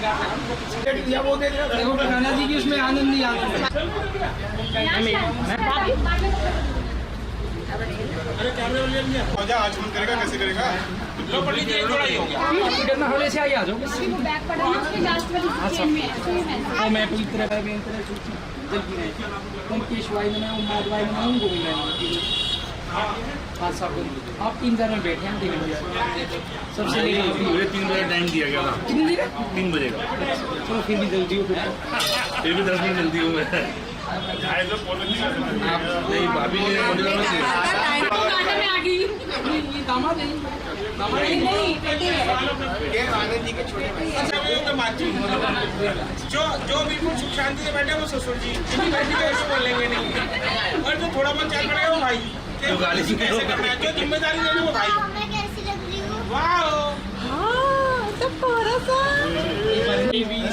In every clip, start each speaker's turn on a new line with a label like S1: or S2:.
S1: देखो कान्हा जी की उसमें आनंद ही आनंद है।
S2: अरे कैमरे वाले आज फोन करेगा कैसे करेगा? लो पंडित जी थोड़ा ही हो गया।
S1: कितना हौले से आई आ जाओ।
S3: वो
S1: मैं पवित्र ओम केशवाय नमः, ओम माधवाय नमः, ओम गोविंदाय नमः। हाँ सब आप 3 जन में बैठे हैं, देखेंगे सबसे
S2: मुझे 3 बजे टाइम दिया गया था।
S1: कितनी देर?
S2: 3 बजे का।
S1: चलो फिर भी जल्दी हो,
S2: फिर भी 10 मिनट जल्दी हूँ मैं। नहीं भाभी ने
S1: दामाद
S2: जो बिल्कुल सुख शांति से बैठे वो ससुर जी बैठी तो ऐसे बोलेंगे नहीं, और जो थोड़ा बहुत चल पड़ेगा वो भाई गाड़ी से कैसे करना है, जो जिम्मेदारी लेनी वो भाई। वाह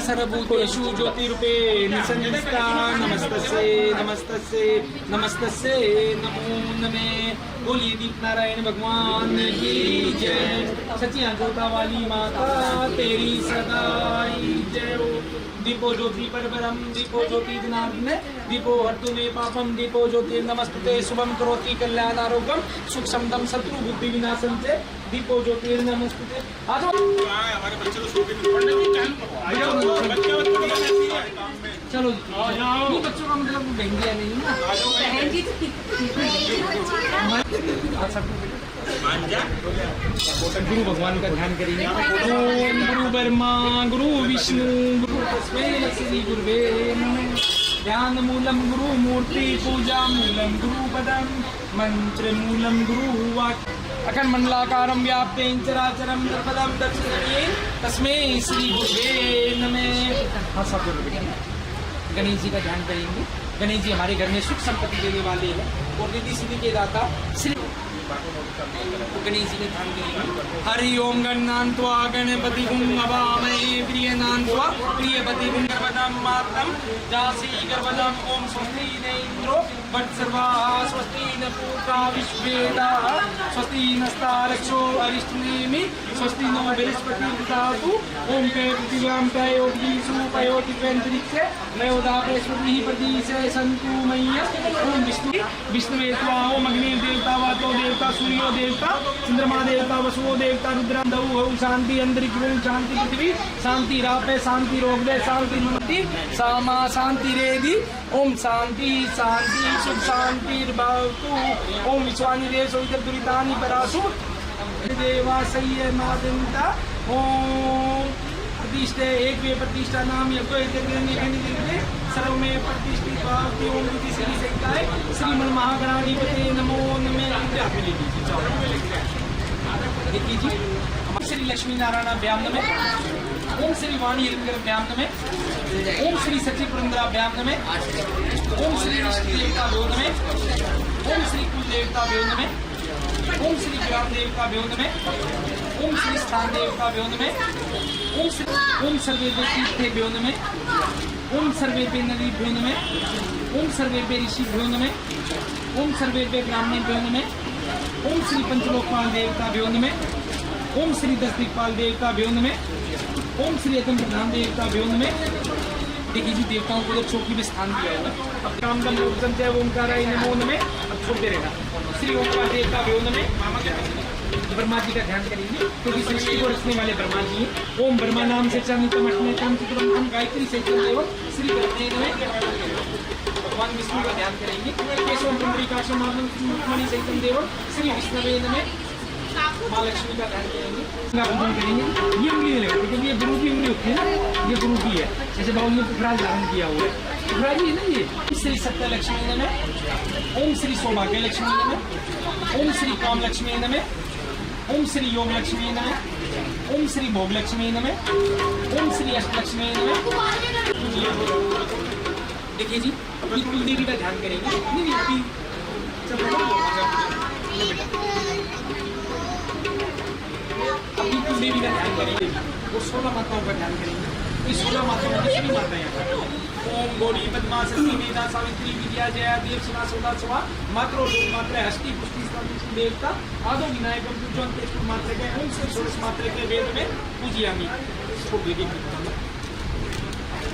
S1: सर्वभूतेषु ज्योतिरूपे निसंदिष्टा नमस्तस्यै नमस्तस्यै नमस्तस्यै नमो नमः। बोलिए दीप नारायण भगवान की जय। सचिया जोता वाली माता तेरी सदाई जय हो। दीपो ज्योति परबरम दीपो ज्योति जनार्दन दीपो हर्तु मे पापम दीपो ज्योति नमस्ते शुभम करोति कल्याण आरोग्यम सुख समदम शत्रु बुद्धि विनाशम से दीपो ज्योति नमस्ते। आ जाओ
S2: हमारे बच्चे तो सो के
S1: चलो नहीं बच्चों का मतलब बहंगिया नहीं ना। गुरु भगवान का ध्यान करेंगे। ओम गुरु ब्रह्मा गुरु विष्णु गुरु तस्मै श्री गुरुवे नमः। ध्यान मूलम गुरु मूर्ति पूजा मूलम गुरु पदम मंत्र मूलम गुरु वाक् अखंड मंडलाकारं व्याप्तेन चराचरं तत्पदं दक्षिणे तस्मै श्री गुरुवे नमः। हाँ सब गणेश जी का ध्यान करेंगे। गणेश जी हमारे घर में सुख संपत्ति देने वाले हैं और रिद्धि सिद्धि के दाता श्री गणेश जी के ध्यान करेंगे। हरि ओम गणान्त्वा गणपति गुं अवामहे प्रियनान्त्वा प्रियपति गुं गर्भदं मातरं जासी गर्भदं ओम स्वस्ति न इंद्रो वत्सर्वाः स्वस्ति न पूर्वा विश्वेदाः स्वस्ति नस्तारक्षो अरिष्टनेमि स्वस्ति नो बृहस्पतिर्दधातु ओम पे पृथिव्यां पयोधीषु पयोतिपेन्द्रिक्षे नयोदा बृहस्पतिः प्रदिशे सन्तु मय्य। ओम विष्णुवे त्वा ओम अग्नि देवता वातो देवता सूर्यो देवता चंद्रमा देवता वसुओ देवता रुद्रं दौ शांति अंतरिक्ष शांति पृथ्वी शांति रापे शांति रोगदे शांति मुक्ति सामा शांति रेदि ओम शांति शांति सुख शांति भवतु। ओम विश्वानि देशो दुरितानि परासु देवासय्य मादंता ओम प्रतिष्ठे एक वे प्रतिष्ठा नाम यज्ञ सर्व में प्रतिष्ठित भावती ओम विधि श्री सेकाय श्रीमन महागणाधिपते नमो नमः। देखिए जी श्री लक्ष्मी नारायण व्याम नमः। ओम श्री वाणी व्याम नमः। ओम श्री सची पुरंदरा व्याम नमः। ओम श्री विष्णु देवता व्यो नमः। ओम श्री कुल देवता व्यो नमः। ओम श्री ग्राम देवता व्यो नमः। ओम श्री स्थान देवता व्यो नमः। ओम सर्वे तीर्थे व्यो नमः। ओम सर्वे नदी भ्यो नमः। ओम सर्वे ऋषि भ्यो नमः। ओम सर्वे ब्राह्मण भ्यो नमः। ओम श्री पंचलोकपाल देवता व्यो नमः। ओम श्री 10 दिक्पाल देवता व्यो नमः। ओम श्री अतम प्रधान देवता व्यो नमः। देखिए जी देवताओं को चौकी में स्थान दिया हुआ। अब काम का लोकजन जय ओंकाराय नमो नमः। अब छोड़ते रहना। श्री ओंकार देवता व्यो नमः। ब्रह्मा जी का ध्यान करेंगे क्योंकि सृष्टि को रचने वाले ब्रह्मा जी हैं। ओम ब्रह्मा नाम से गायत्री से श्री ब्रह्मे नमः। भगवान विष्णु का ध्यान करेंगे। केशव पुंडरीकाक्षं मणि सहितं देवं श्री विष्णवे नमः। माँ लक्ष्मी का ध्यान करेंगे। पूजन करेंगे। ये उंगली नहीं लगेगी क्योंकि ये गुरु की उंगली होती है ना, ये गुरु की है। जैसे बाबू ने पुखराज धारण किया हुआ है, पुखराज ही है ना ये। श्री सत्य लक्ष्मी नमः। ओम श्री सौभाग्य लक्ष्मी नमः। ओम श्री काम लक्ष्मी नमः। ओम श्री योग लक्ष्मी नमः। ओम श्री भोग लक्ष्मी नमः। ओम श्री अष्ट लक्ष्मी नमः। देखिए जी अपनी कुल देवी का ध्यान करेंगे। अपनी कुल देवी का ध्यान करेंगे और 16 माताओं का ध्यान करेंगे। इस 16 माताओं की सभी माताएं ओम गौरी पद्मा सती मेधा सावित्री विद्या जया देव शिवा सौदा सवा मात्रो मात्र हस्ती पुष्टि देवता आदो विनायक पूजन मात्र के ओम से 16 मात्र के वेद में पूजियामी।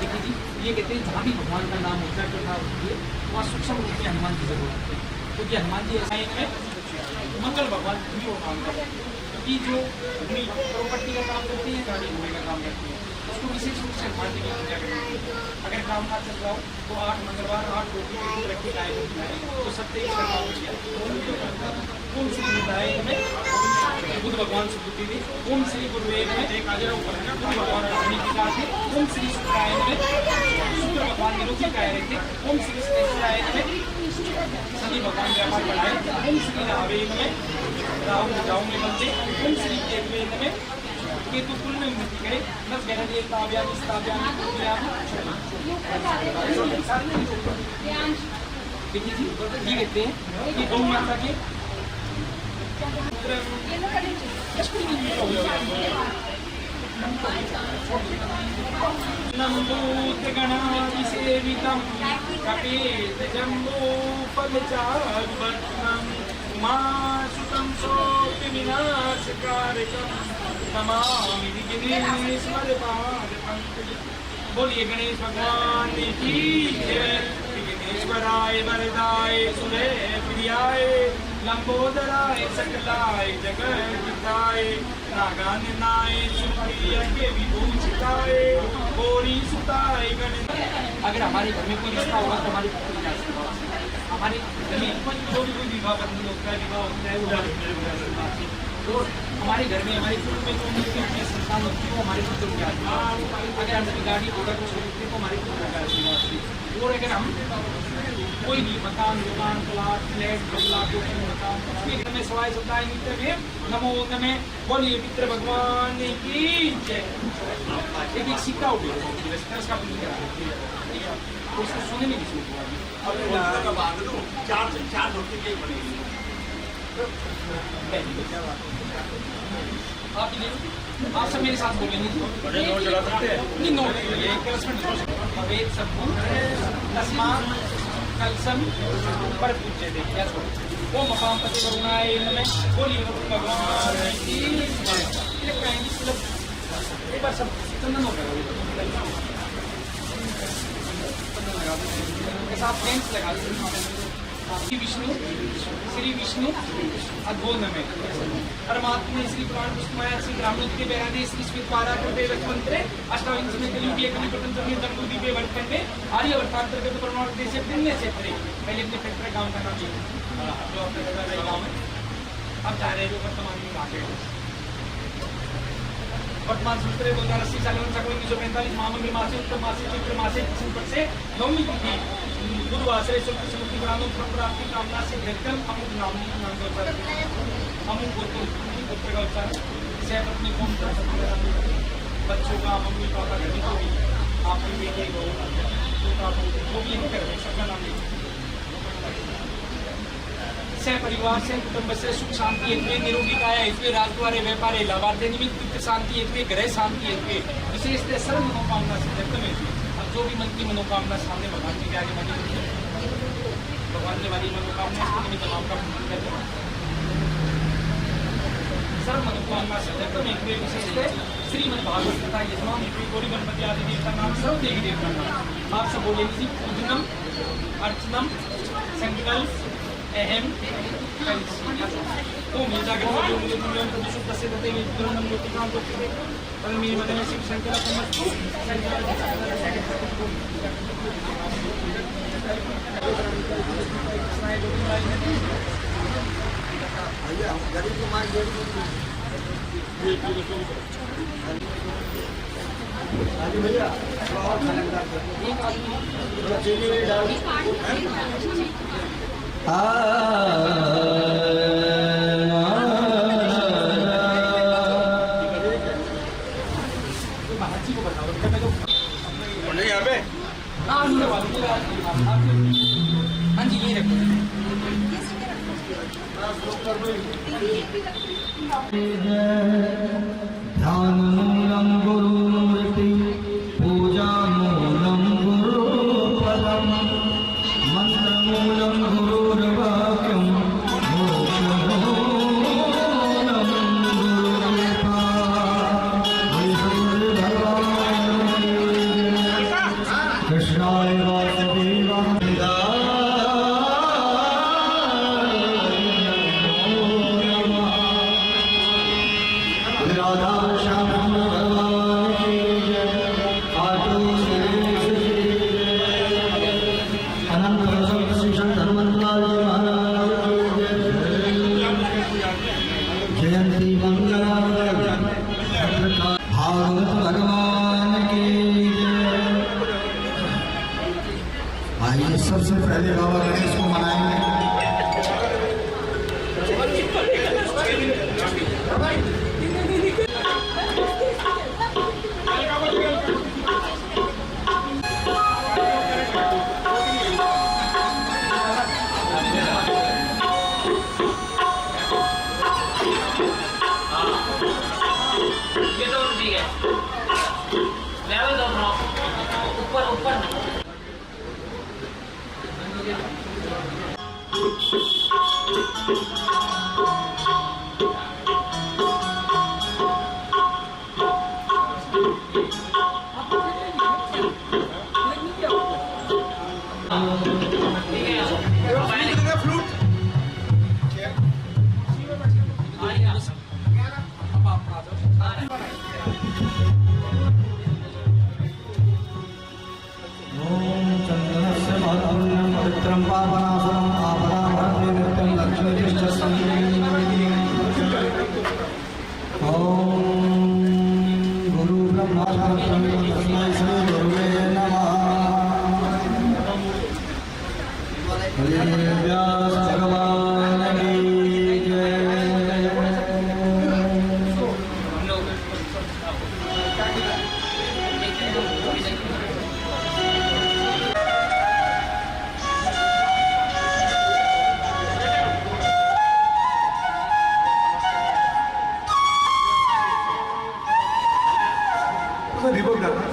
S1: देखिए जी, ये कहते हैं जहाँ भी भगवान का नाम होता है कथा होती है वहाँ सूक्ष्म रूप में हनुमान की जरूरत है, क्योंकि हनुमान जी ऐसा है मंगल भगवान भी वो काम करते हैं, क्योंकि जो भूमि प्रॉपर्टी का काम करती है, गाड़ी घोड़े का काम करती है, उसको विशेष रूप से हनुमान जी की पूजा करती है। अगर काम काज चल रहा हो तो 8 मंगलवार 8 रोटी रख के गाय होती है तो 27 का काम किया। ओम श्री बुद्धाय में बुद्ध भगवान से बुद्धि दी। ओम श्री गुरुवे में एक आजरा ऊपर है ना, बुद्ध भगवान अपनी पिता थे। ओम श्री शुक्राय में शुक्र भगवान निरोगी कह रहे थे। ओम श्री श्रेष्ठाय में सभी भगवान व्यापार बढ़ाए। ओम श्री रावे में राहु जाऊ में बनते। ओम श्री केतवे में केतु कुल में उन्नति करे। बस गहरा देवताव्या निस्ताव्या देखिए जी, ये कहते हैं कि गौ माता के नम्बूतगणादिसेवितं कपितजम्बूफलचारुभक्षणम् उमासुतं शोकविनाशकारकं नमामि विघ्नेश्वरपादपङ्कजं। बोलिए गणेश भगवान की जय। विघ्नेश्वराय वरदाय सुरे प्रियाय लंबोदराय सकलाय जगद्धिताय नागाननाय सुप्रिय के विभूषिताय गौरी सुताय गणेश। अगर हमारे घर में कोई रिश्ता होगा तो हमारी पुत्री का आशीर्वाद, हमारे घर में जो भी कोई विवाह बंधन होता है वो और हमारे घर में हमारे कुल में जो उनकी संतान होती है वो हमारे पुत्र के आशीर्वाद। अगर हम गाड़ी घोड़ा कुछ खरीदते तो हमारे पुत्र का आशीर्वाद। और अगर हम कोई भी मकान दुकान प्लाट फ्लैट बंगला कोई मकान में सवाई सुनता है मित्र में नमो नमे। बोलिए मित्र भगवान की जय। एक सिक्का उठे उसका उसको सुने में किसी चार रोटी के बनेगी आप सब मेरे साथ बोलेंगे। नोट चला सकते हैं नहीं नोट अवेद सबको तस्मात कलसम पर पूछे थे क्या छोड़ वो मकाम पति करुणाए नमः। बोलिए भगवान की एक बार सब चंदन हो गया साथ फ्रेंड्स लगा श्री विष्णु अद्भुत में परमात्मा श्री पुराण पुष्पमाया श्री ब्राह्मण के बेरादे श्री स्मित पारा कृपे मंत्रे अष्टाविंश में कलियुगे कवि पतंजलि में दंडुदी पे वर्तन में आर्य वर्तांतर्गत परमाणु देश पुण्य क्षेत्र। पहले अपने फैक्ट्री गांव का नाम जो अपने गांव में अब जा रहे जो वर्तमान में आ गए वर्तमान सूत्र 2080 साल 1945 महामंगल मासे उत्तर मासे चैत्र मासे किस्म से नवमी तिथि बुधवार से शुक्ल समुद्री ग्रामों प्राप्ति कामना से व्यक्तम अमुक नाम का उच्चार अमुक गोत्र का उच्चार से अपने कौन बच्चों का मम्मी पापा घर को भी आपकी बेटे को जो भी नहीं कर रहे सबका नाम सह परिवार से कुटुंब से सुख शांति हेतु निरोगी काया हेतु राजद्वारे व्यापारे लाभार्थी निमित्त शांति हेतु ग्रह शांति हेतु विशेषतः सर्व मनोकामना से व्यक्त में। अब जो भी मन की मनोकामना सामने भगवान जी के आगे बनी होती है भगवान ने वाली मनोकामना निमित्त नाम का पूजन करते हैं। सर्व मनोकामना से व्यक्त में विशेषतः श्रीमद् भागवत तथा यजमान गौरी गणपति आदि देवता नाम सर्व देवी देवता नाम आप सब बोलेंगे पूजनम अर्चनम संकल्प अहम ओम जागृत मुझे दुनिया को विशुद्ध से देते हैं गुरुनम लोक काम को करते पर मेरी मदद में शिव शंकर समस्त भैया गरीब कुमार भैया एक आदमी यहाँ पे हाँ जी यही रखो
S3: ध्यान मूलम गुरुमूर्ति पूजा मूलम गुरुपदम मंत्र मूलम गुरुर्वाक्यम मोक्ष मूलम गुरुकृपा। श्याम भगवान की जय, खाटू श्री अनंत रसम श्री संत हनुमंतलाल जी महाराज की जय। जयंती मंगला भागवत भगवान की जय। आइए सबसे पहले बाबा गणेश को मनाएंगे।
S4: ये तो ठीक है लेवल दो ऊपर ऊपर
S3: ओम चंद्रस्य महत्पुण्यं पवित्रं पावनासनं आपदामहत्वे नित्यं लक्ष्मीश्च संकीर्तनीयम्। ओम गुरु ब्रह्मा तस्मै श्री गुरुवे नमः। व्यास भगवान की जय।
S5: रिपोर्ट करना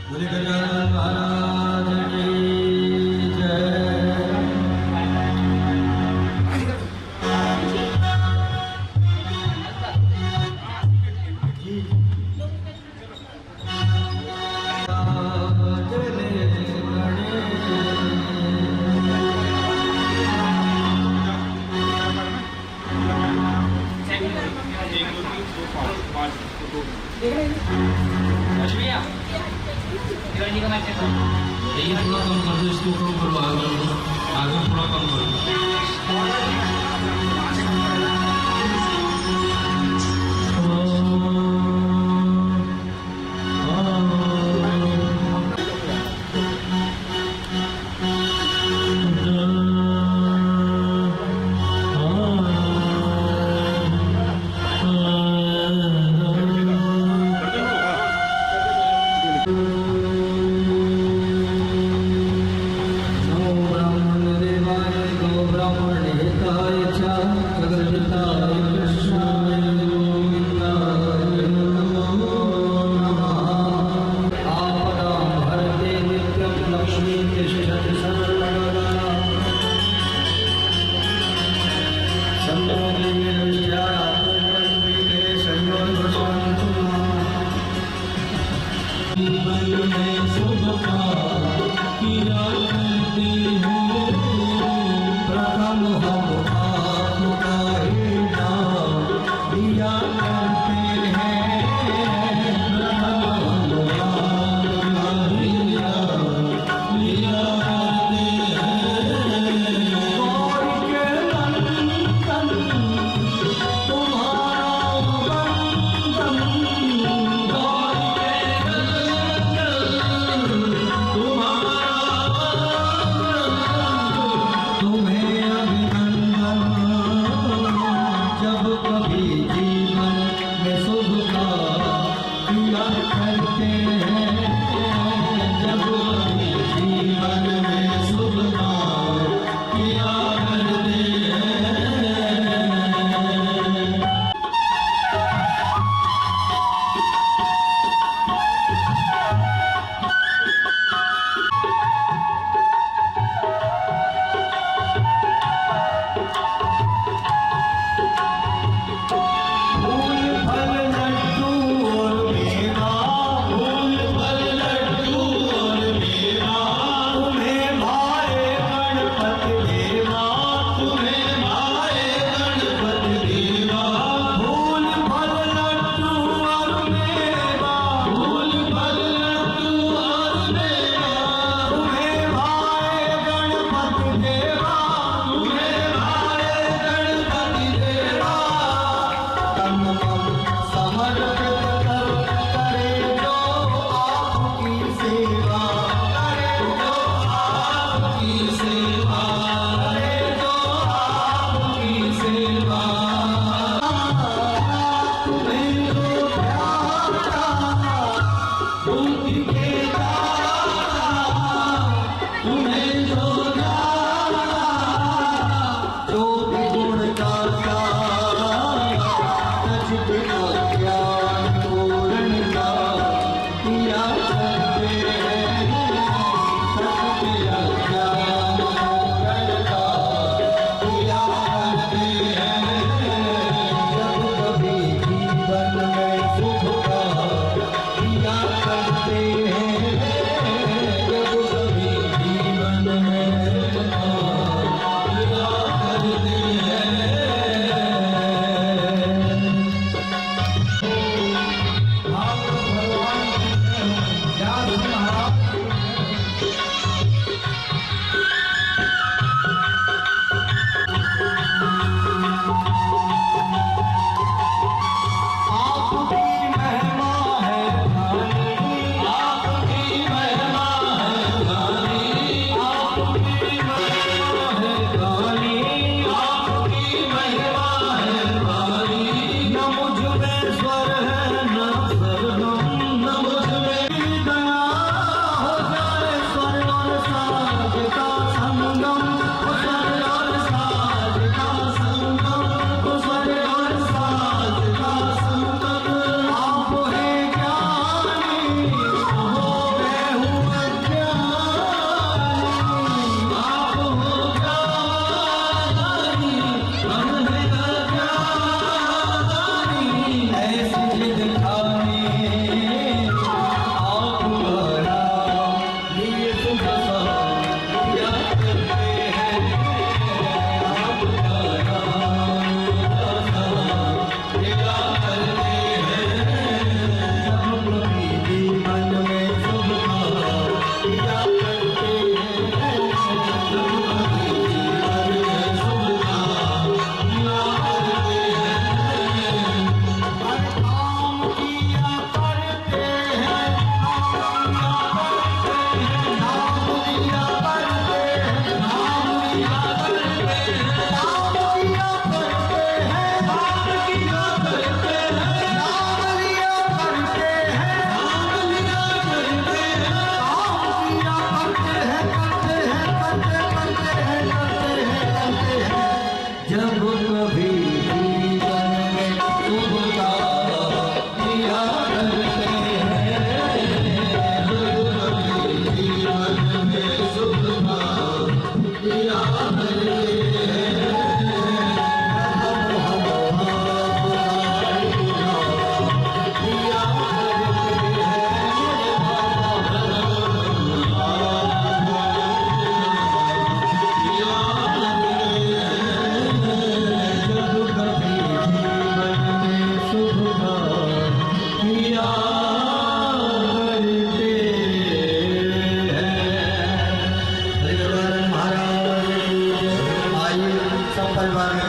S3: बोले गजानन महाराज की जय।
S4: भैया शिवाजी का मैच देखो
S6: ये थोड़ा कम कर दो, इसको कम करो, आगे थोड़ा कम करो।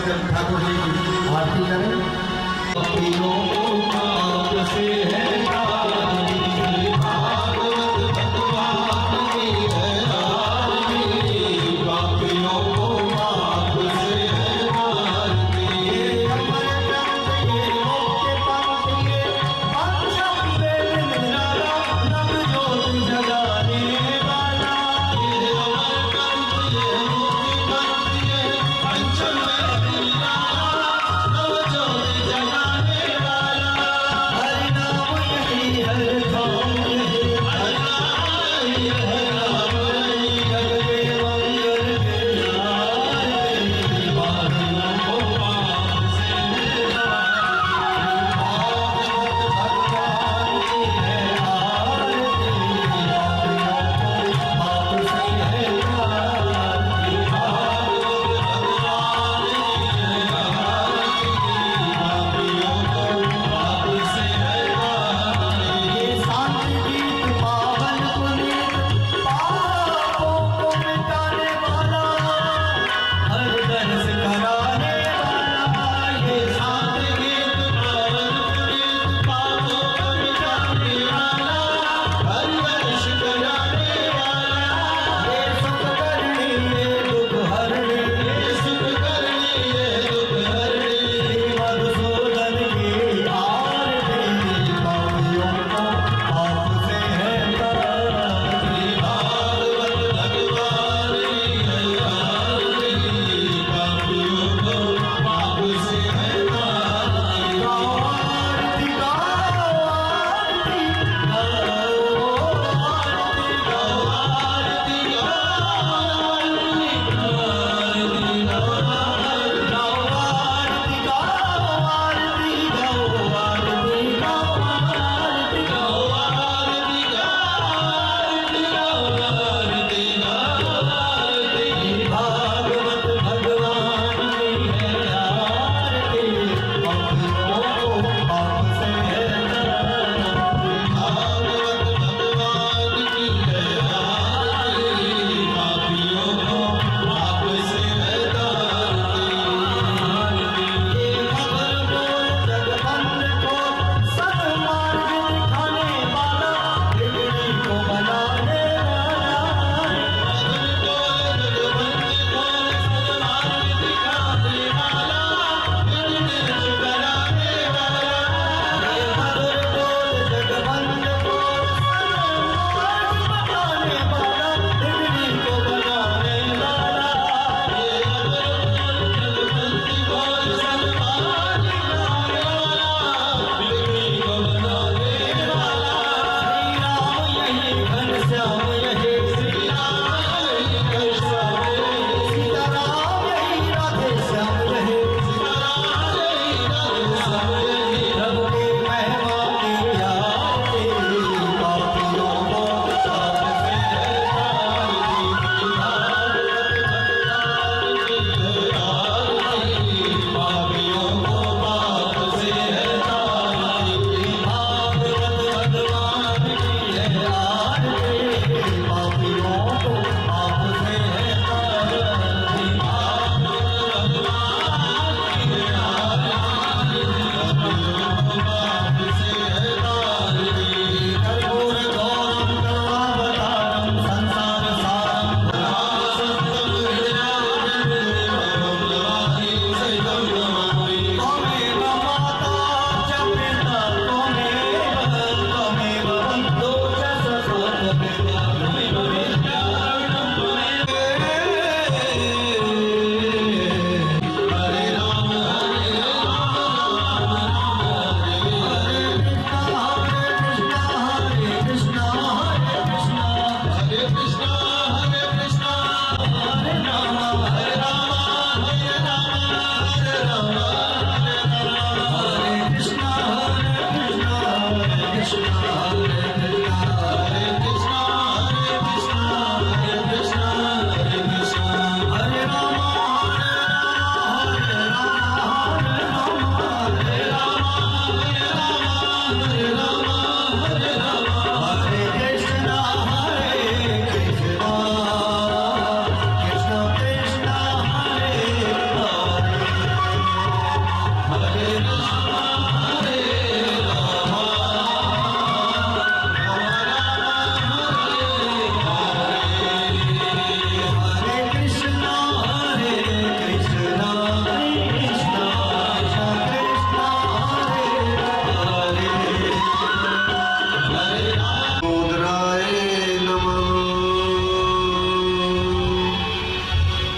S3: जब ठाकुर जी की आरती करें।
S5: हरि नाम यही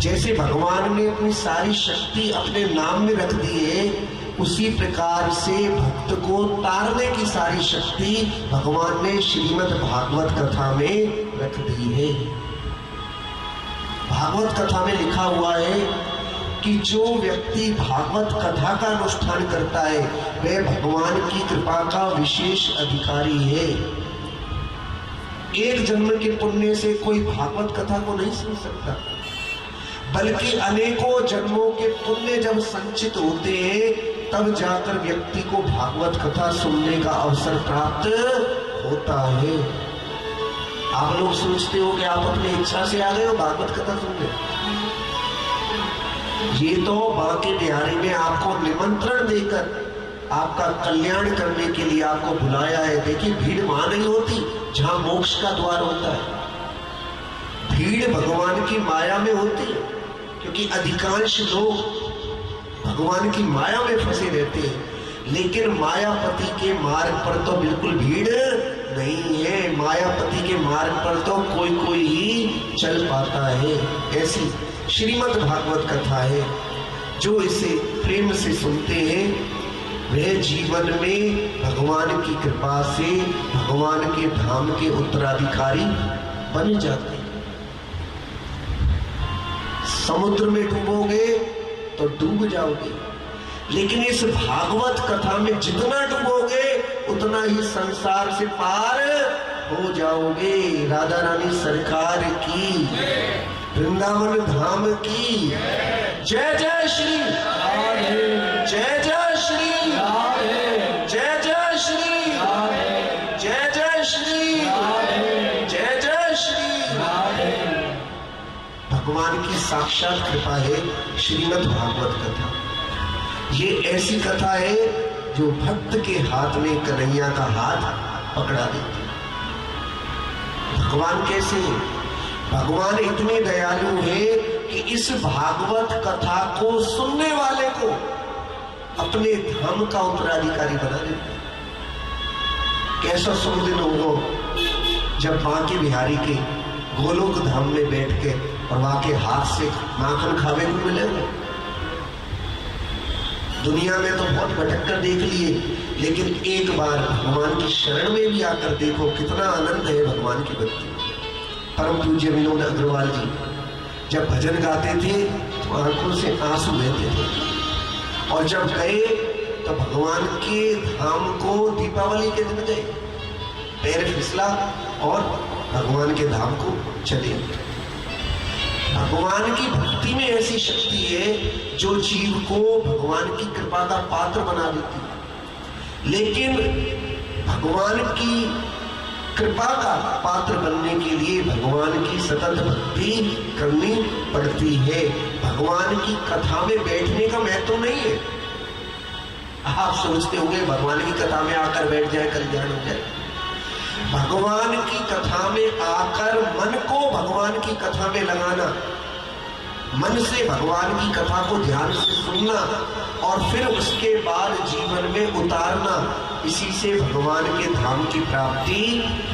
S5: जैसे भगवान ने अपनी सारी शक्ति अपने नाम में रख दी है, उसी प्रकार से भक्त को तारने की सारी शक्ति भगवान ने श्रीमद् भागवत कथा में रख दी है। भागवत कथा में लिखा हुआ है कि जो व्यक्ति भागवत कथा का अनुष्ठान करता है वह भगवान की कृपा का विशेष अधिकारी है। एक जन्म के पुण्य से कोई भागवत कथा को नहीं सुन सकता, बल्कि अनेकों जन्मों के पुण्य जब संचित होते हैं तब जाकर व्यक्ति को भागवत कथा सुनने का अवसर प्राप्त होता है। आप लोग सोचते हो कि आप अपनी इच्छा से आ गए हो भागवत कथा सुनने, ये तो बांके बिहारी ने आपको निमंत्रण देकर आपका कल्याण करने के लिए आपको बुलाया है। देखिए, भीड़ वहां नहीं होती जहां मोक्ष का द्वार होता है, भीड़ भगवान की माया में होती है, क्योंकि अधिकांश लोग भगवान की माया में फंसे रहते हैं। लेकिन मायापति के मार्ग पर तो बिल्कुल भीड़ नहीं है, मायापति के मार्ग पर तो कोई कोई ही चल पाता है। ऐसी श्रीमद् भागवत कथा है, जो इसे प्रेम से सुनते हैं वह जीवन में भगवान की कृपा से भगवान के धाम के उत्तराधिकारी बन जाते हैं। समुद्र में डूबोगे तो डूब जाओगे, लेकिन इस भागवत कथा में जितना डूबोगे उतना ही संसार से पार हो जाओगे। राधा रानी सरकार की, वृंदावन धाम की जय जय श्री, जय जय श्री, जय जय श्री, जय जय श्री, जय जय श्री। भगवान की साक्षात कृपा है श्रीमद् भागवत कथा। ये ऐसी कथा है जो भक्त के हाथ में कन्हैया का हाथ पकड़ा देती है। भगवान कैसे है? भगवान इतने दयालु है कि इस भागवत कथा को सुनने वाले को अपने धाम का उत्तराधिकारी बना देते हैं। कैसा शुभ दिन होगा जब बांके बिहारी के गोलोक धाम में बैठ के और वहां के हाथ से माखन खावे को मिलेगा। दुनिया में तो बहुत भटक कर देख लिए, लेकिन एक बार भगवान की शरण में भी आकर देखो कितना आनंद है भगवान की भक्ति। परम पूज्य विनोद अग्रवाल जी जब भजन गाते थे तो आंखों से आंसू बहते थे, और जब गए तो भगवान के धाम को दीपावली के दिन गए, पैर फिसला और भगवान के धाम को चले। भगवान की भक्ति में ऐसी शक्ति है जो जीव को भगवान की कृपा का पात्र बना देती है। लेकिन भगवान की कृपा का पात्र बनने के लिए भगवान की सतत भक्ति करनी पड़ती है। भगवान की कथा में बैठने का महत्व नहीं है। आप सोचते होंगे भगवान की कथा में आकर बैठ जाए कल्याण हो जाए। भगवान की कथा में आकर मन को भगवान की कथा में लगाना, मन से भगवान की कथा को ध्यान से सुनना और फिर उसके बाद जीवन में उतारना, इसी से भगवान के धाम की प्राप्ति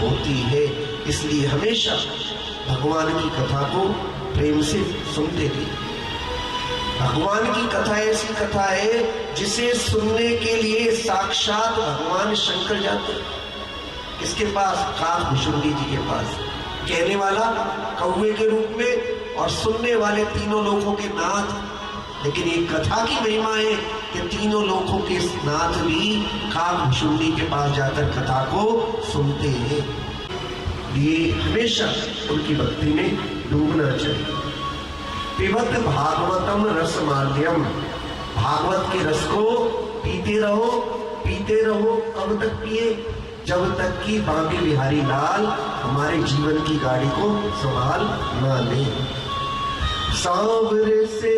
S5: होती है। इसलिए हमेशा भगवान की कथा को प्रेम से सुनते थे। भगवान की कथा ऐसी कथा है जिसे सुनने के लिए साक्षात भगवान शंकर जाते हैं। इसके पास काकभुशुंडी जी के पास, कहने वाला कौवे के रूप में और सुनने वाले तीनों लोकों के नाथ। लेकिन एक कथा की महिमा है कि तीनों लोकों के नाथ भी काकभुशुंडी के पास जाकर कथा को सुनते हैं। ये हमेशा उनकी भक्ति में डूबना चाहिए। पिबत भागवतम रस माध्यम, भागवत के रस को पीते रहो, पीते रहो। कब तक पिए? जब तक कि बांके बिहारी लाल हमारे जीवन की गाड़ी को संभाल ना ले। सांवरे से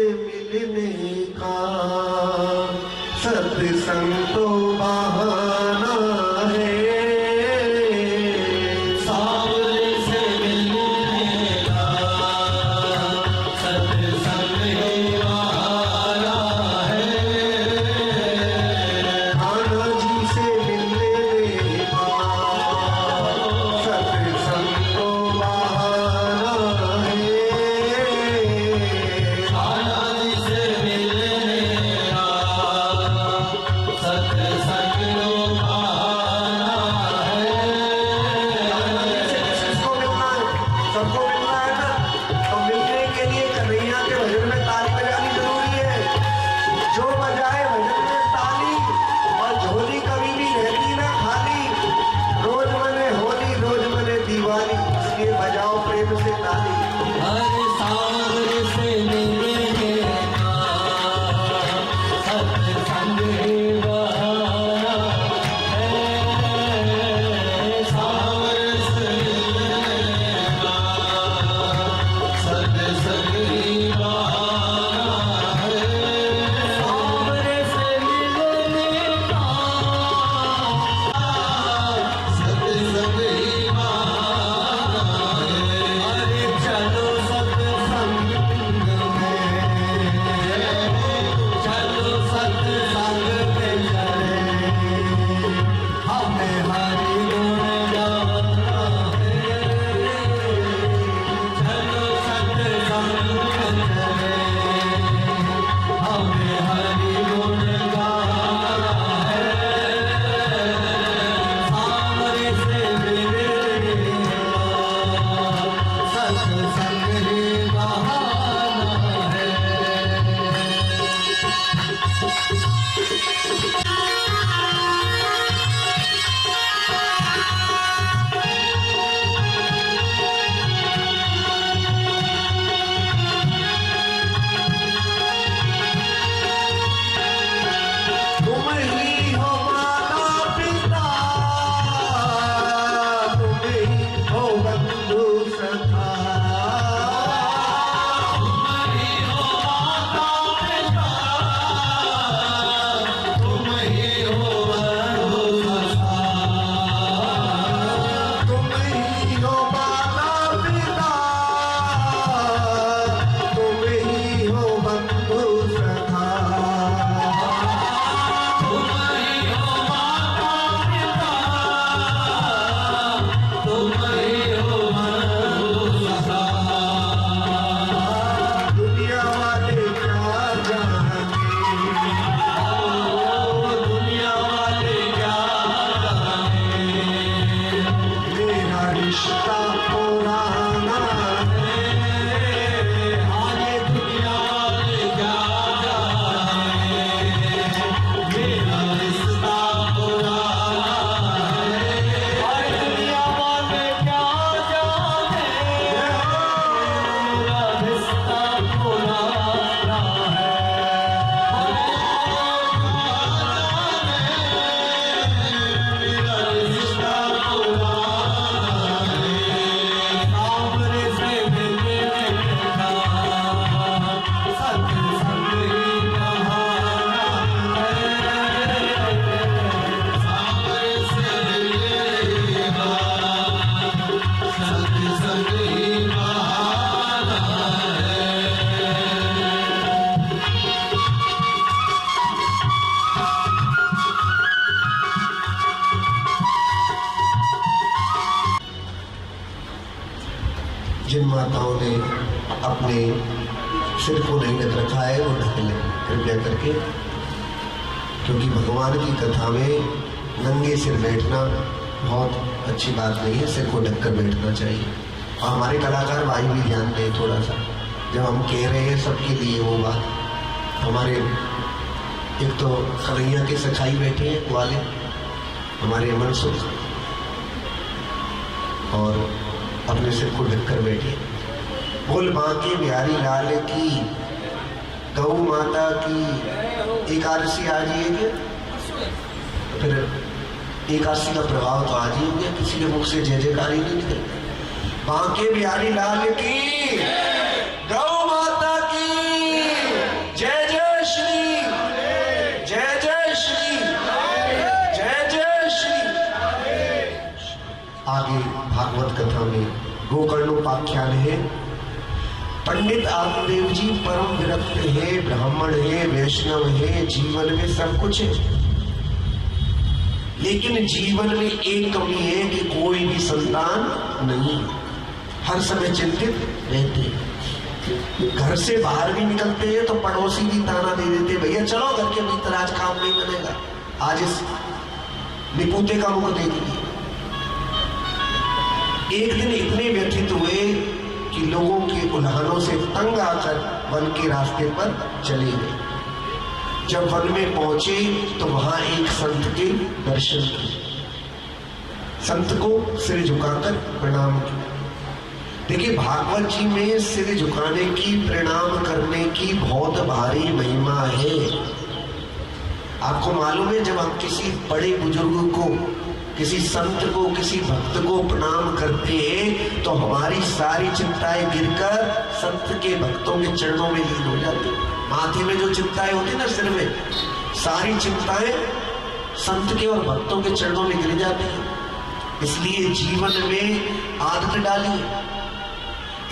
S5: मिलने का सत्संग तो बहाना है, सांवरे से मिलने का सत्संग ही बहाना है, कान्हा जी से मिलने का सत्संग तो बहाना है, माताओं ने अपने सिर को नहीं ढक रखा है वो ढक लें कृपया करके, क्योंकि भगवान की कथा में नंगे सिर बैठना बहुत अच्छी बात नहीं है, सिर को ढककर बैठना चाहिए। और हमारे कलाकार भाई भी ध्यान दें थोड़ा सा, जब हम कह रहे हैं सबके लिए वो बात। हमारे एक तो कन्हैया के सखाई बैठे हैं वाले हमारे अमन सुख, और अपने सिर को ढककर बैठे। बोल बांके बिहारी लाल की, गौ माता की एकादशी आज ही है क्या? फिर एकादशी का प्रभाव तो आज ही हो गया, किसी के मुख से जय जयकारी नहीं निकल। बांके बिहारी लाल की, गौ माता की जय जय श्री, जय जय श्री, जय जय श्री। आगे भागवत कथा में गोकर्णोपाख्यान है। पंडित आत्मदेव जी परम विरक्त है, ब्राह्मण है, वैष्णव है, जीवन में सब कुछ है, लेकिन जीवन में एक कमी है कि कोई भी संतान नहीं, हर समय चिंतित रहते हैं। घर से बाहर भी निकलते हैं तो पड़ोसी भी ताना दे देते, भैया चलो घर के भीतर आज काम नहीं बनेगा, आज इस निपुते का मुख देखिए। एक दिन इतने व्यथित हुए कि लोगों के उल्हानों से तंग आकर वन के रास्ते पर चले गए। जब वन में पहुंचे तो वहां एक संत के दर्शन किए, संत को सिर झुकाकर प्रणाम किया। देखिए भागवत जी में सिर झुकाने की, प्रणाम करने की बहुत भारी महिमा है। आपको मालूम है जब हम किसी बड़े बुजुर्ग को, किसी संत को, किसी भक्त को प्रणाम करते हैं तो हमारी सारी चिंताएं गिरकर संत के भक्तों के चरणों में लीन हो जाती। माथे में जो चिंताएं होती ना सिर में, सारी चिंताएं संत के और भक्तों के चरणों में गिर जाती हैं। इसलिए जीवन में आदत डाली।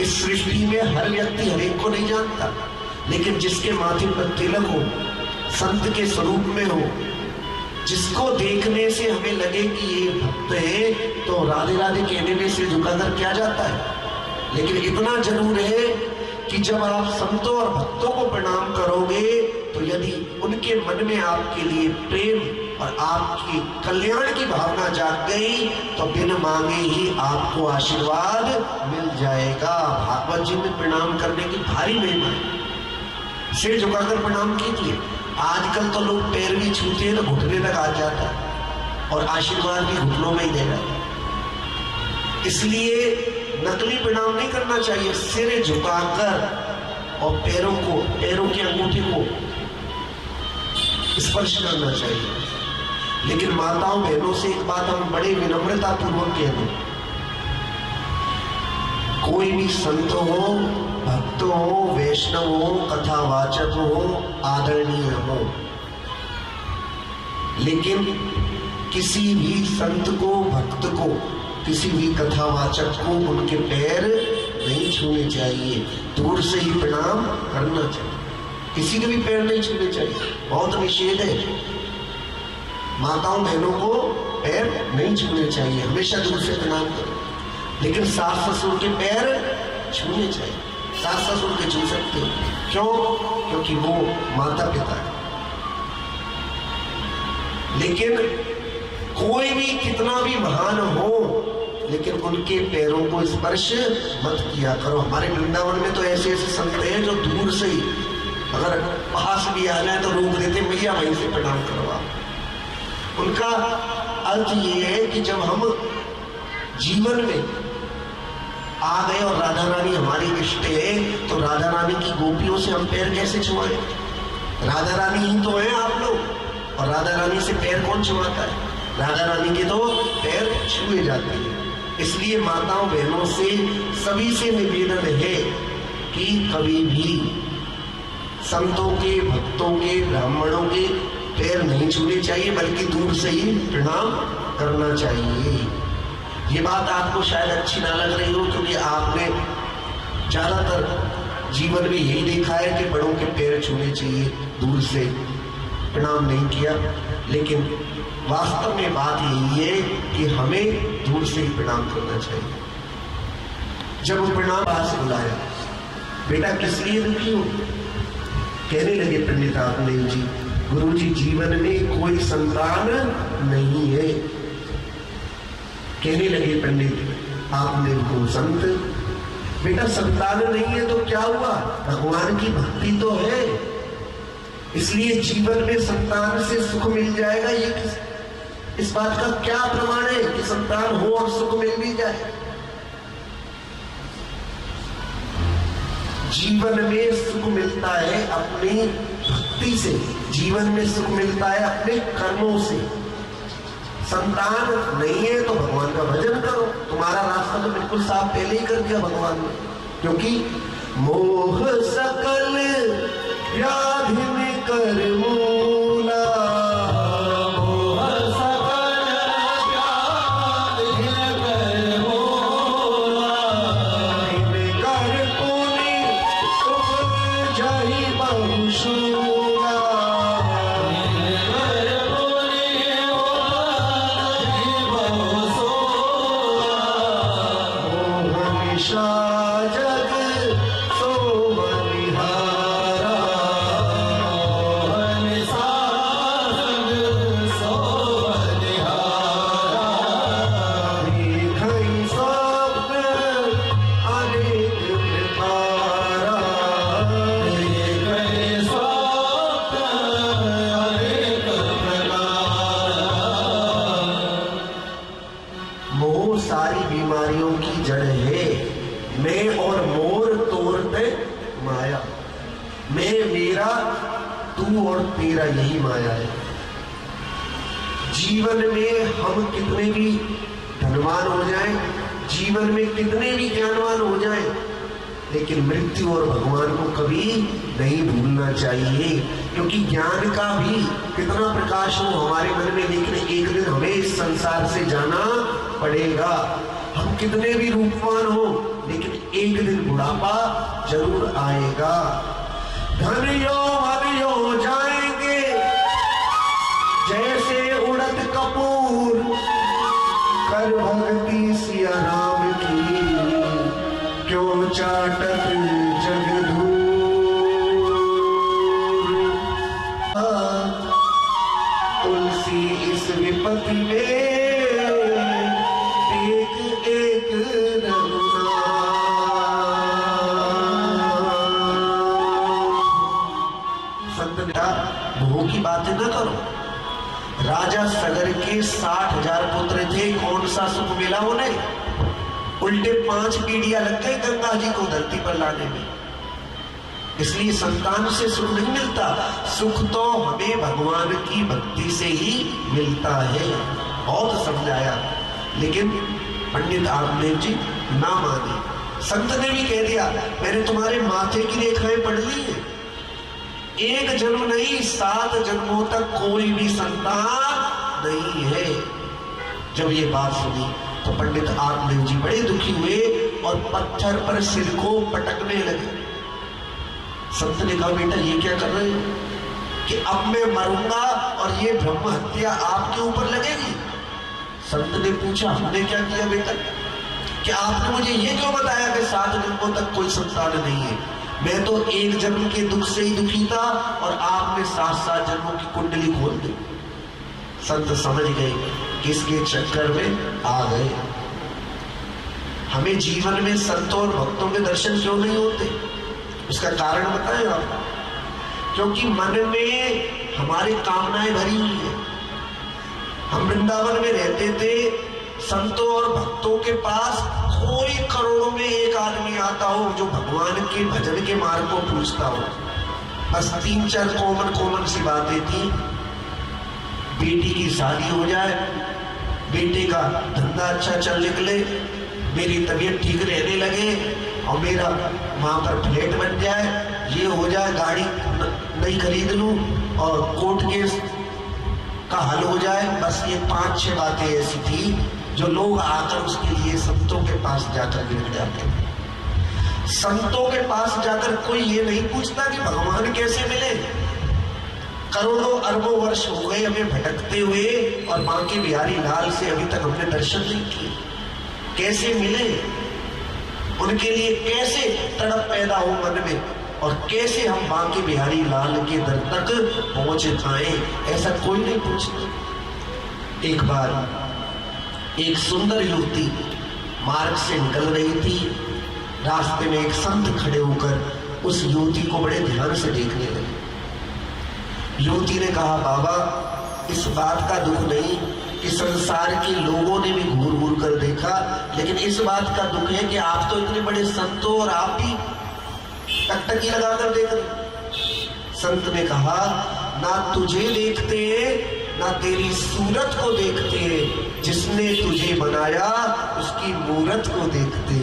S5: इस सृष्टि में हर व्यक्ति हर एक को नहीं जानता, लेकिन जिसके माथे पर तिलक हो, संत के स्वरूप में हो, जिसको देखने से हमें लगे कि ये भक्त है, तो राधे राधे कहने में सिर झुकाकर क्या जाता है। लेकिन इतना जरूर है कि जब आप संतों और भक्तों को प्रणाम करोगे तो यदि उनके मन में आपके लिए प्रेम और आपकी कल्याण की भावना जाग गई तो बिन मांगे ही आपको आशीर्वाद मिल जाएगा। भागवत जी में प्रणाम करने की भारी महिमा है। सिर झुकाकर प्रणाम कीजिए। आजकल तो लोग पैर भी छूते हैं तो घुटने तक आ जाता है और आशीर्वाद भी घुटनों में ही दे रहा है। इसलिए नकली प्रणाम नहीं करना चाहिए, सिर झुकाकर और पैरों की अंगूठी को स्पर्श करना चाहिए। लेकिन माताओं बहनों से एक बात हम बड़े विनम्रता पूर्वक कह दें, कोई भी संत हो, भक्त हो, वैष्णव हो, कथावाचक हो, आदरणीय हो, लेकिन किसी भी संत को, भक्त को, किसी भी कथावाचक को उनके पैर नहीं छूने चाहिए, दूर से ही प्रणाम करना चाहिए। किसी के भी पैर नहीं छूने चाहिए, बहुत निषेध है। माताओं बहनों को पैर नहीं छूने चाहिए, हमेशा दूर से प्रणाम करो। लेकिन सास ससुर के पैर छूने चाहिए। सास ससुर के छू सकते हो, क्यों? क्योंकि वो माता पिता है। लेकिन कोई भी कितना भी महान हो, लेकिन उनके पैरों को स्पर्श मत किया करो। हमारे वृंदावन में तो ऐसे ऐसे संत हैं जो दूर से ही अगर पास भी आ जाए तो रोक देते, भैया वहीं से प्रणाम करो आप। उनका अर्थ ये है कि जब हम जीवन में आ गए और राधा रानी हमारी इष्ट है तो राधा रानी की गोपियों से हम पैर कैसे छुआए? राधा रानी ही तो है आप लोग, और राधा रानी से पैर कौन छुआता है? राधा रानी के तो पैर छुए जाते हैं। इसलिए माताओं बहनों से सभी से निवेदन है कि कभी भी संतों के, भक्तों के, ब्राह्मणों के पैर नहीं छूने चाहिए, बल्कि दूर से ही प्रणाम करना चाहिए। ये बात आपको शायद अच्छी ना लग रही हो, क्योंकि आपने ज्यादातर जीवन में यही देखा है कि बड़ों के पैर छूने चाहिए, दूर से प्रणाम नहीं किया। लेकिन वास्तव में बात यही है कि हमें दूर से ही प्रणाम करना चाहिए। जब प्रणाम पास बुलाया, बेटा किस लिए दुखी हो? कहने लगे पंडित आत्मदेव जी, गुरुजी जीवन में कोई संतान नहीं है। कहने लगे पंडित आत्मदेव को संत, बेटा संतान नहीं है तो क्या हुआ? भगवान की भक्ति तो है, इसलिए जीवन में संतान से सुख मिल जाएगा। ये इस बात का क्या प्रमाण है कि संतान हो और सुख मिल भी जाए? जीवन में सुख मिलता है अपनी भक्ति से, जीवन में सुख मिलता है अपने कर्मों से। संतान नहीं है तो भगवान का भजन करो, तुम्हारा रास्ता तो बिल्कुल साफ पहले ही कर दिया भगवान ने। क्योंकि मोह सकल व्याधि में कर मूला, मोह सकल व्याधि में कर मूला, में कर पुनि तुम जहि बहुशूला, जग सो बलिहारा, सो बलिहारा, देखई स्वप्न अनेक प्रकारा, देखई स्वप्न अनेक प्रकारा। मोह सारी बीमारियों की जड़ है। मैं और मोर तोड़ते माया, मैं मेरा तू और तेरा, यही माया है। जीवन में हम कितने भी धनवान हो जाएं, जीवन में कितने भी ज्ञानवान हो जाएं, लेकिन मृत्यु और भगवान को कभी नहीं भूलना चाहिए। क्योंकि ज्ञान का भी कितना प्रकाश हो हमारे मन में, लेकिन एक दिन हमें इस संसार से जाना पड़ेगा। हम कितने भी रूपवान हो, लेकिन एक दिन बुढ़ापा जरूर आएगा। धन यो मन यो जाएंगे जैसे उड़द कपूर, कर भक्ति सिया राम की क्यों चाटत जग धूर। तुलसी इस विपत्ति में एक एक रघुनाथ। संत भोग की बातें न करो। राजा सगर के 60,000 पुत्र थे, कौन सा सुख मिला उन्हें? उल्टे 5 पीढ़ियां लग गई गंगा जी को धरती पर लाने में। इसलिए संतान से सुख नहीं मिलता, सुख तो हमें भगवान की भक्ति से ही मिलता है। बहुत समझाया, लेकिन पंडित आत्मदेव जी ना माने। संत ने भी कह दिया, मैंने तुम्हारे माथे की रेखाएं पढ़ ली है, एक जन्म नहीं 7 जन्मों तक कोई भी संतान नहीं है। जब ये बात सुनी तो पंडित आत्मदेव जी बड़े दुखी हुए और पत्थर पर सिर को पटकने लगे। संत ने कहा, बेटा ये क्या कर रहे हो कि अब मैं मरूंगा और ये ब्रह्म हत्या आपके ऊपर लगेगी? संत ने पूछा, हमने क्या किया बेटा कि आपने मुझे ये क्यों बताया कि 7 जन्मों तक कोई संतान नहीं है? मैं तो एक जन्म के दुख से ही दुखी था और आपने 7 जन्मों की कुंडली खोल दी। संत समझ गए कि इसके चक्कर में आ गए। हमें जीवन में संतों और भक्तों के दर्शन क्यों नहीं होते? उसका कारण बताएं आप। क्योंकि मन में हमारी कामनाएं भरी हुई है। हम वृंदावन में रहते थे, संतों और भक्तों के पास कोई करोड़ों में एक आदमी आता हो जो भगवान के भजन के मार्ग को पूछता हो। बस 3-4 कॉमन सी बातें थी। बेटी की शादी हो जाए, बेटे का धंधा अच्छा चल निकले, मेरी तबीयत ठीक रहने लगे और मेरा वहां पर फ्लैट बन जाए, ये हो जाए, गाड़ी नई खरीद लूं और कोर्ट केस का हल हो जाए। बस ये 5-6 बातें ऐसी थी जो लोग आकर उसके लिए संतों के पास जाकर गिर जाते। संतों के पास जाकर कोई ये नहीं पूछता कि भगवान कैसे मिले। करोड़ों अरबों वर्ष हो गए हमें भटकते हुए और मां के बिहारी लाल से अभी तक हमने दर्शन नहीं किए, कैसे मिले? उनके लिए कैसे तड़प पैदा हो मन में, और कैसे हम बांके बिहारी लाल के दर तक पहुंच पाए, ऐसा कोई नहीं पूछता। एक बार एक सुंदर युवती मार्ग से निकल रही थी। रास्ते में एक संत खड़े होकर उस युवती को बड़े ध्यान से देखने लगे। युवती ने कहा, बाबा, इस बात का दुख नहीं कि संसार के लोगों ने भी घूर घूर कर देखा, लेकिन इस बात का दुख है कि आप तो इतने बड़े संत हो और आप भी टकटकी लगाकर देख रहे। संत ने कहा, ना तुझे देखते ना तेरी सूरत को देखते, जिसने तुझे बनाया उसकी मूरत को देखते।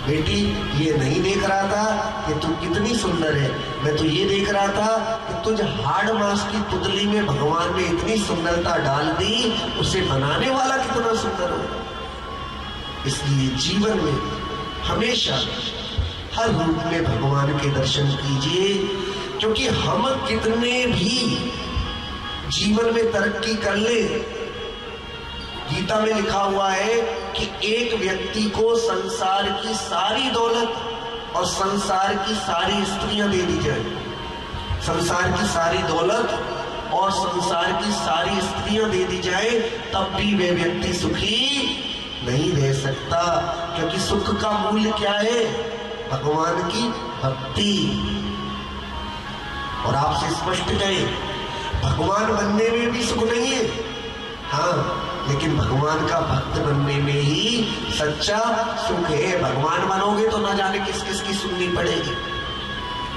S5: बेटी, ये नहीं देख रहा था कि तू कितनी सुंदर है, मैं तो ये देख रहा था कि तुझ हाड़ मांस की पुतली में भगवान ने इतनी सुंदरता डाल दी, उसे बनाने वाला कितना सुंदर हो। इसलिए जीवन में हमेशा हर रूप में भगवान के दर्शन कीजिए, क्योंकि हम कितने भी जीवन में तरक्की कर ले, गीता में लिखा हुआ है कि एक व्यक्ति को संसार की सारी दौलत और संसार की सारी स्त्रियां दे दी जाए, संसार की सारी दौलत और संसार की सारी स्त्रियां दे दी जाए, तब भी वह व्यक्ति सुखी नहीं रह सकता। क्योंकि सुख का मूल्य क्या है? भगवान की भक्ति। और आपसे स्पष्ट कहे, भगवान बनने में भी सुख नहीं है, हाँ, लेकिन भगवान का भक्त बनने में ही सच्चा सुख है। भगवान बनोगे तो ना जाने किस किस की सुननी पड़ेगी,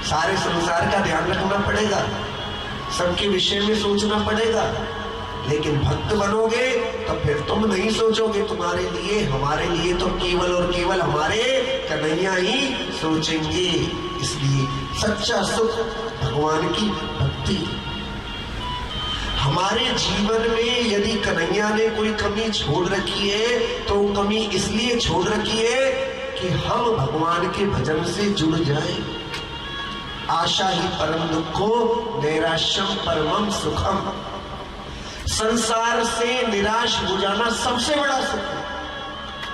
S5: सारे संसार का ध्यान रखना पड़ेगा, सबके विषय में सोचना पड़ेगा। लेकिन भक्त बनोगे तो फिर तुम नहीं सोचोगे तुम्हारे लिए, हमारे लिए तो केवल और केवल हमारे कन्हैया ही सोचेंगे। इसलिए सच्चा सुख भगवान की भक्ति। हमारे जीवन में यदि कन्हैया ने कोई कमी छोड़ रखी है तो वो कमी इसलिए छोड़ रखी है कि हम भगवान के भजन से जुड़ जाएं। आशा ही परम दुखो नैराश्यम परमम सुखम। संसार से निराश हो जाना सबसे बड़ा सुख है,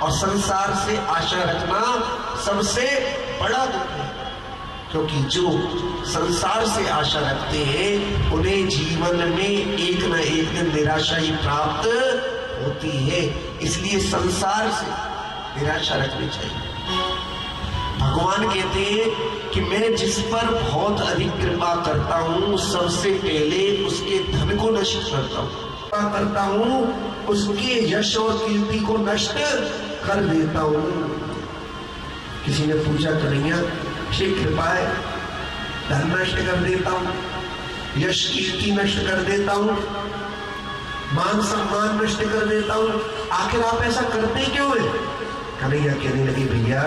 S5: और संसार से आशा रखना सबसे बड़ा दुख है। क्योंकि जो संसार से आशा रखते हैं उन्हें जीवन में एक न एक दिन निराशा ही प्राप्त होती है। इसलिए संसार से निराशा रखनी चाहिए। भगवान कहते हैं कि मैं जिस पर बहुत अधिक कृपा करता हूँ, सबसे पहले उसके धन को नष्ट करता हूँ, उसके यश और कीर्ति को नष्ट कर देता हूँ। किसी ने पूछा, कन्हैया श्री कृपा है, धन नष्ट कर देता हूँ, यश कीर्ति नष्ट कर देता हूँ, मान सम्मान नष्ट कर देता हूँ, आखिर आप ऐसा करते क्यों है? कन्हैया कहने लगे, भैया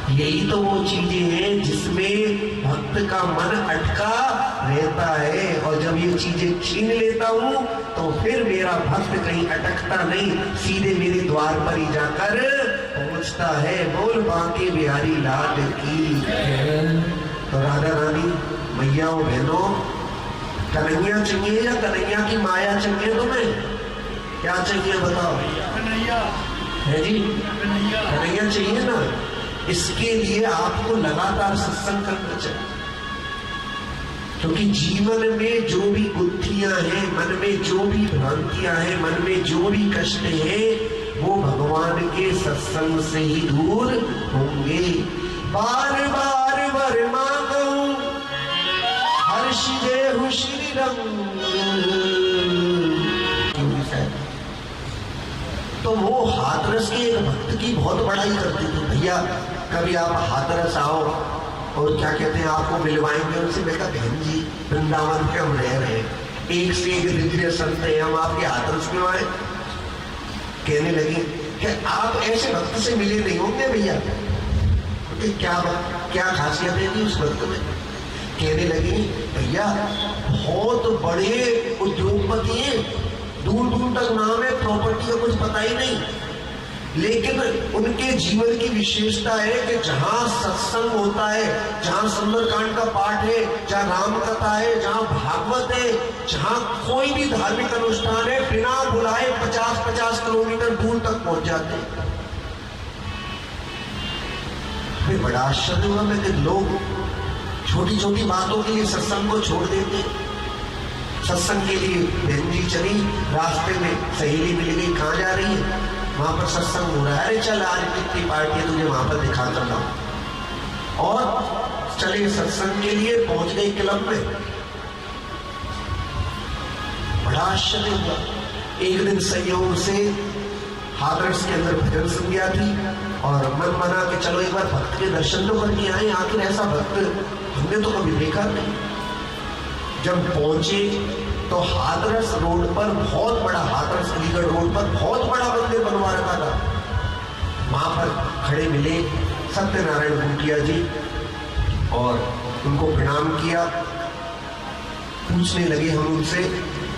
S5: यही तो वो चीजें हैं जिसमें भक्त का मन अटका रहता है, और जब ये चीजें छीन लेता हूँ तो फिर मेरा भक्त कहीं अटकता नहीं, सीधे मेरे द्वार पर ही जाकर पहुंचता है। बोल बांके बिहारी लाल की। तो राधा रानी, मैया बहनों, कन्हैया चाहिए या कन्हैया की माया चाहिए? तुम्हें क्या चाहिए बताओ? है जी, कन्हैया चाहिए ना। इसके लिए आपको लगातार सत्संग करना चाहिए, क्योंकि जीवन में जो भी बुद्धियां हैं, मन में जो भी भ्रांतियां हैं, मन में जो भी कष्ट है, वो भगवान के सत्संग से ही दूर होंगे। बार बार वर मांगूं हर्ष देहु श्री रंग। तो वो हाथरस के एक भक्त की बहुत बड़ाई करते थे। भैया कभी आप हाथरस आओ और क्या कहते हैं, आपको मिलवाएंगे उनसे। मैं कहा, बहन जी वृंदावन पे हम रह रहे हैं, एक से एक दिव्य संत हैं, हम आपके हाथरस में आए। कहने लगी कि आप ऐसे भक्त से मिले नहीं होंगे भैया। क्या खासियत है थी उस भक्त में? कहने लगी, भैया बहुत बड़े उद्योगपति हैं, दूर दूर तक नाम है, प्रॉपर्टी का कुछ पता ही नहीं, लेकिन उनके जीवन की विशेषता है कि जहां सत्संग होता है, जहां सुंदरकांड का पाठ है, जहां राम कथा है, जहां भागवत है, जहां कोई भी धार्मिक अनुष्ठान है, बिना बुलाए 50-50 किलोमीटर दूर तक पहुंच जाते हैं। पे बड़ा आश्चर्य हुआ मैं कि लोग छोटी छोटी बातों के लिए सत्संग को छोड़ देते। सत्संग के लिए बहन जी चली, रास्ते में सहेली मिल गई, कहाँ जा रही है? वहां पर सत्संग हो रहा है, अरे चल आज कितनी पार्टी है तुझे वहां पर दिखा कर लाऊं। और चले सत्संग के लिए, पहुंच गए क्लब में। बड़ा आश्चर्य हुआ। एक दिन संयोग से हाथरस के अंदर भजन संध्या थी और मन बना के चलो एक बार भक्त के दर्शन तो करके आए, आखिर ऐसा भक्त हमने तो कभी देखा नहीं। जब पहुंचे तो हाथरस रोड पर बहुत बड़ा, हाथरस अलीगढ़ रोड पर बहुत बड़ा मंदिर बनवा रखा था। वहां पर खड़े मिले सत्यनारायण भूटिया जी और उनको प्रणाम किया। पूछने लगे हम उनसे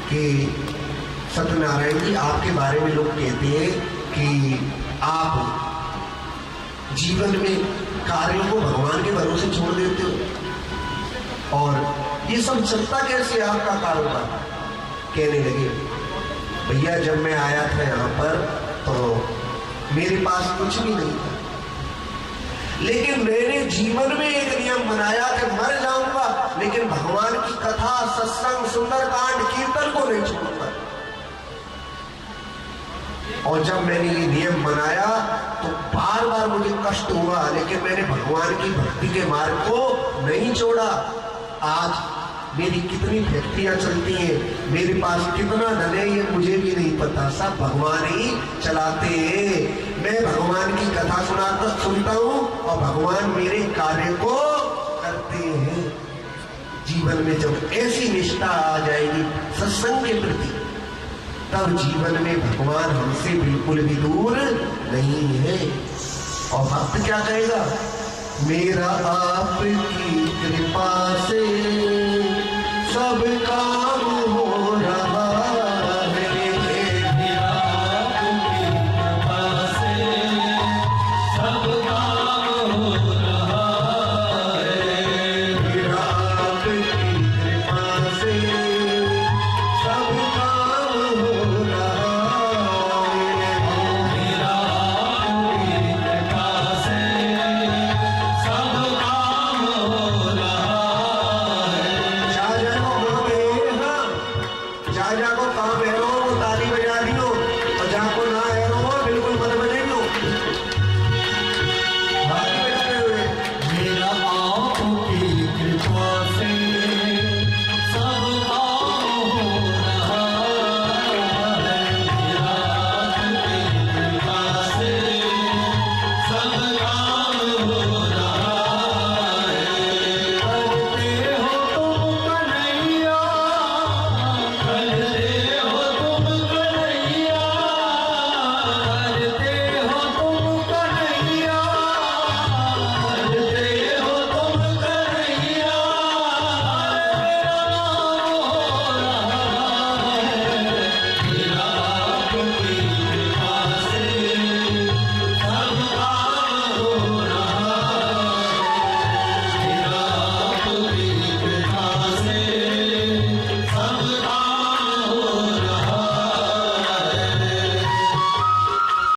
S5: कि सत्यनारायण जी आपके बारे में लोग कहते हैं कि आप जीवन में कार्यों को भगवान के भरोसे छोड़ देते हो और ये सब चलता कैसे आपका कारोबार? कहने लगे भैया जब मैं आया था यहाँ पर तो मेरे पास कुछ भी नहीं था, लेकिन मैंने जीवन में एक नियम बनाया कि मर जाऊंगा लेकिन भगवान की कथा, सत्संग, सुंदरकांड, कीर्तन को नहीं छोड़ूंगा। और जब मैंने ये नियम बनाया तो बार बार मुझे कष्ट हुआ, लेकिन मैंने भगवान की भक्ति के मार्ग को नहीं छोड़ा। आज मेरी कितनी फैक्ट्रियां चलती हैं, मेरे पास कितना धन है ये मुझे भी नहीं पता, सब भगवान ही चलाते हैं। मैं भगवान की कथा सुनता हूं और भगवान मेरे कार्य को करते हैं। जीवन में जब ऐसी निष्ठा आ जाएगी सत्संग के प्रति, तब जीवन में भगवान हमसे बिल्कुल भी दूर नहीं है। और भक्त क्या कहेगा? मेरा आपकी कृपा से